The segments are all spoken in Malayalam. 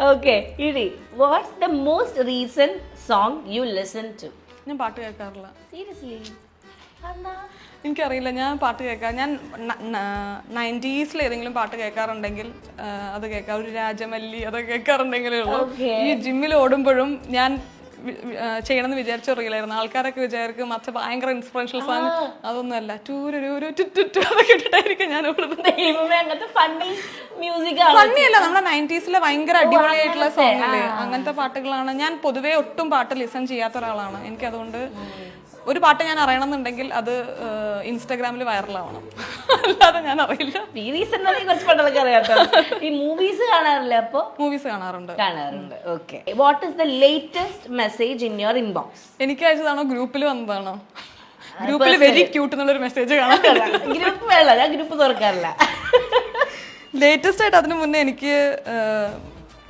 Okay, Iri, what's the most recent song you listen to? ഞാൻ പാട്ട് കേൾക്കാറില്ല. Seriously? എനിക്കറിയില്ല, ഞാൻ പാട്ട് കേൾക്കാം. ഞാൻ 90s ഏതെങ്കിലും പാട്ട് കേൾക്കാറുണ്ടെങ്കിൽ അത് കേൾക്കാം. ഒരു രാജമല്ലി അതൊക്കെ കേൾക്കാറുണ്ടെങ്കിലേ ഉള്ളൂ. ഈ ജിമ്മിൽ ഓടുമ്പോഴും ഞാൻ ചെയ്യണമെന്ന് വിചാരിച്ച റീലായിരുന്നു. ആൾക്കാരൊക്കെ വിചാരിക്കും മറ്റേ ഭയങ്കര ഇൻസ്പിറേഷണൽ സോങ്, അതൊന്നുമല്ല. അതൊക്കെ ഇട്ടിട്ടായിരിക്കും ഞാൻ ഫണ്ണിയല്ല, നമ്മുടെ 90s ഭയങ്കര അടിപൊളിയായിട്ടുള്ള സോങ് അല്ലേ, അങ്ങനത്തെ പാട്ടുകളാണ്. ഞാൻ പൊതുവേ ഒട്ടും പാട്ട് ലിസൺ ചെയ്യാത്ത ഒരാളാണ്. എനിക്കതുകൊണ്ട് ഒരു പാട്ട് ഞാൻ അറിയണമെന്നുണ്ടെങ്കിൽ അത് ഇൻസ്റ്റാഗ്രാമിൽ വൈറലാവണം, അല്ലാതെ ഞാൻ അറിയില്ല. മൂവീസ് കാണാറില്ല? അപ്പൊ മൂവീസ് കാണാറുണ്ട്. What is the latest message in your inbox? എനിക്ക് അയച്ചതാണോ ഗ്രൂപ്പിൽ വന്നതാണോ? ഗ്രൂപ്പിൽ വെരി ക്യൂട്ട് എന്നുള്ളൊരു മെസ്സേജ് കാണാൻ. ഗ്രൂപ്പ് വേണ്ട, ഞാൻ ഗ്രൂപ്പ് തുറക്കാറില്ല. ലേറ്റസ്റ്റ് ആയിട്ട് അതിന് മുന്നേ എനിക്ക്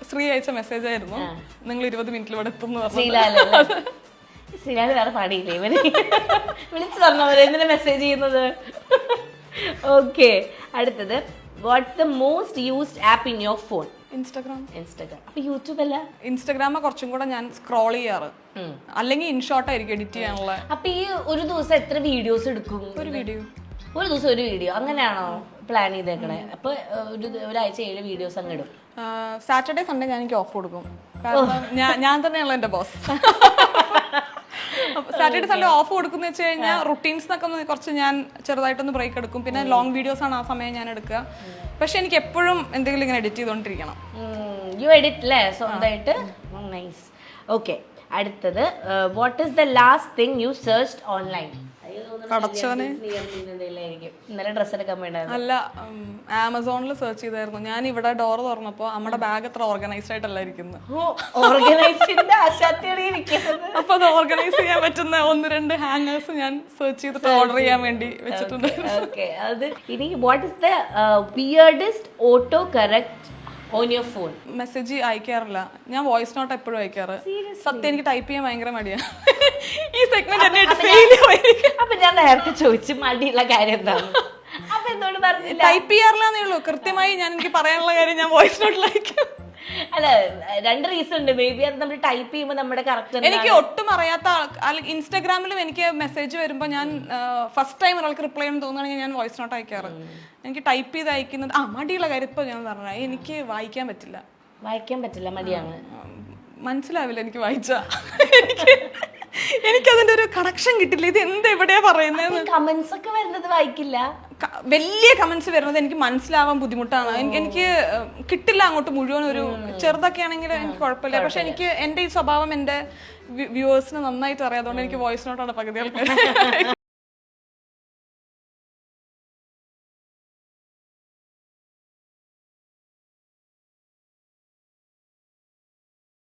ശ്രീ അയച്ച മെസ്സേജ് ആയിരുന്നു, നിങ്ങൾ 20 മിനിറ്റിൽ ഇവിടെ എത്തും എന്ന് പറഞ്ഞു. ശ്രീലാൽ വേറെ പാടിയില്ലേ ഇവന്? വിളിച്ചു പറഞ്ഞവരെ എന്തിനാ മെസ്സേജ് ചെയ്യുന്നത്? ഓക്കെ, അടുത്തത് what's the most used app in your phone? Instagram. അപ്പൊ യൂട്യൂബ് അല്ല? ഇൻസ്റ്റാഗ്രാമ കുറച്ചും കൂടെ ഞാൻ സ്ക്രോൾ ചെയ്യാറ്, അല്ലെങ്കിൽ ഇൻഷോട്ട് ആയിരിക്കും എഡിറ്റ് ചെയ്യാനുള്ള. അപ്പൊ ഈ ഒരു ദിവസം എത്ര വീഡിയോസ് എടുക്കും? ഒരു ദിവസം ഒരു വീഡിയോ അങ്ങനെയാണോ പ്ലാൻ ചെയ്തേക്കണേ? അപ്പൊ ഒരാഴ്ച 7 വീഡിയോസ് അങ്ങ് ഇടും. സാറ്റർഡേ സൺഡേ ഞാൻ എനിക്ക് ഓഫ് കൊടുക്കും, കാരണം ഞാൻ തന്നെയാണല്ലോ എന്റെ ബോസ്. സാറ്റർഡേ സൺഡേ ഓഫ് കൊടുക്കുന്ന വെച്ച് കഴിഞ്ഞാൽ റുട്ടീൻസ് എന്നൊക്കെ കുറച്ച് ഞാൻ ചെറുതായിട്ടൊന്ന് ബ്രേക്ക് എടുക്കും. പിന്നെ ലോങ് വീഡിയോസ് ആണ് ആ സമയം ഞാൻ എടുക്കുക. പക്ഷെ എനിക്ക് എപ്പോഴും എന്തെങ്കിലും ഇങ്ങനെ എഡിറ്റ് ചെയ്തോണ്ടിരിക്കണം. യു എഡിറ്റ് അല്ലേ സ്വന്തമായിട്ട്? നൈസ്. ഓക്കെ, അടുത്തത് what is the last thing you searched online? ഇന്നലെ ഡ്രസ് എടുക്കാൻ വേണ്ടായിരുന്നു. അല്ല, ആമസോണിൽ സെർച്ച് ചെയ്തായിരുന്നു. ഞാൻ ഇവിടെ ഡോർ തുറന്നപ്പോ നമ്മുടെ ബാഗ് അത്ര ഓർഗനൈസ്ഡ് ആയിട്ടല്ല ഇരിക്കുന്നത്. അപ്പൊ അത് ഓർഗനൈസ് ചെയ്യാൻ പറ്റുന്ന 1-2 ഹാങ്ങേഴ്സ് ഞാൻ സെർച്ച് ചെയ്തിട്ട് ഓർഡർ ചെയ്യാൻ വേണ്ടി വെച്ചിട്ടുണ്ട്. ഇനി what is the weirdest autocorrect on your phone? Message അയക്കാറില്ല, ഞാൻ വോയിസ് നോട്ട് എപ്പോഴും അയക്കാറ്. സത്യം, എനിക്ക് ടൈപ്പ് ചെയ്യാൻ ഭയങ്കര മടിയാണ്. ഈ സെഗ്മെന്റ് അപ്പൊ ഞാൻ നേരത്തെ ചോദിച്ചു മടിയുള്ള കാര്യം എന്താണ്? അപ്പൊ എന്തുകൊണ്ട് പറഞ്ഞില്ല? ടൈപ്പ് ചെയ്യാറില്ലെന്നേ ഉള്ളൂ. കൃത്യമായി ഞാൻ എനിക്ക് പറയാനുള്ള കാര്യം ഞാൻ വോയിസ് നോട്ടിൽ അയക്കും. അല്ല, 2 റീസൺ ഉണ്ട്. മേ ബി അത് നമ്മൾ ടൈപ്പ് ചെയ്യുമ്പോൾ നമ്മുടെ കറക്റ്റ്. എനിക്ക് ഒട്ടും അറിയാത്ത ഇൻസ്റ്റാഗ്രാമിലും എനിക്ക് മെസ്സേജ് വരുമ്പോൾ ഞാൻ ഫസ്റ്റ് ടൈം ഒരാൾക്ക് റിപ്ലൈ ചെയ്യണമെന്ന് തോന്നുകയാണെങ്കിൽ ഞാൻ വോയിസ് നോട്ട് അയക്കാറ്. എനിക്ക് ടൈപ്പ് ചെയ്ത് അയക്കുന്നത് മടിയുള്ള കാര്യം ഇപ്പൊ ഞാൻ പറഞ്ഞ എനിക്ക് വായിക്കാൻ പറ്റില്ല, മടിയാണ്. മനസ്സിലാവില്ല എനിക്ക് വായിച്ച. എനിക്കതിന്റെ ഒരു കണക്ഷൻ കിട്ടില്ല. ഇത് എവിടെയാ പറയുന്നത്? കമന്റ്സ് ഒക്കെ വരുന്നത് വായിക്കില്ല. വലിയ കമന്റ്സ് വരുന്നത് എനിക്ക് മനസ്സിലാവാൻ ബുദ്ധിമുട്ടാണ്. എനിക്ക് കിട്ടില്ല അങ്ങോട്ട് മുഴുവൻ. ഒരു ചെറുതൊക്കെ ആണെങ്കിൽ എനിക്ക് കുഴപ്പമില്ല. പക്ഷെ എനിക്ക് എന്റെ ഈ സ്വഭാവം എന്റെ വ്യൂവേഴ്സിന് നന്നായിട്ട് അറിയാം. അതുകൊണ്ട് എനിക്ക് വോയിസ് നോട്ടാണ് പകുതി ആൾക്കാർ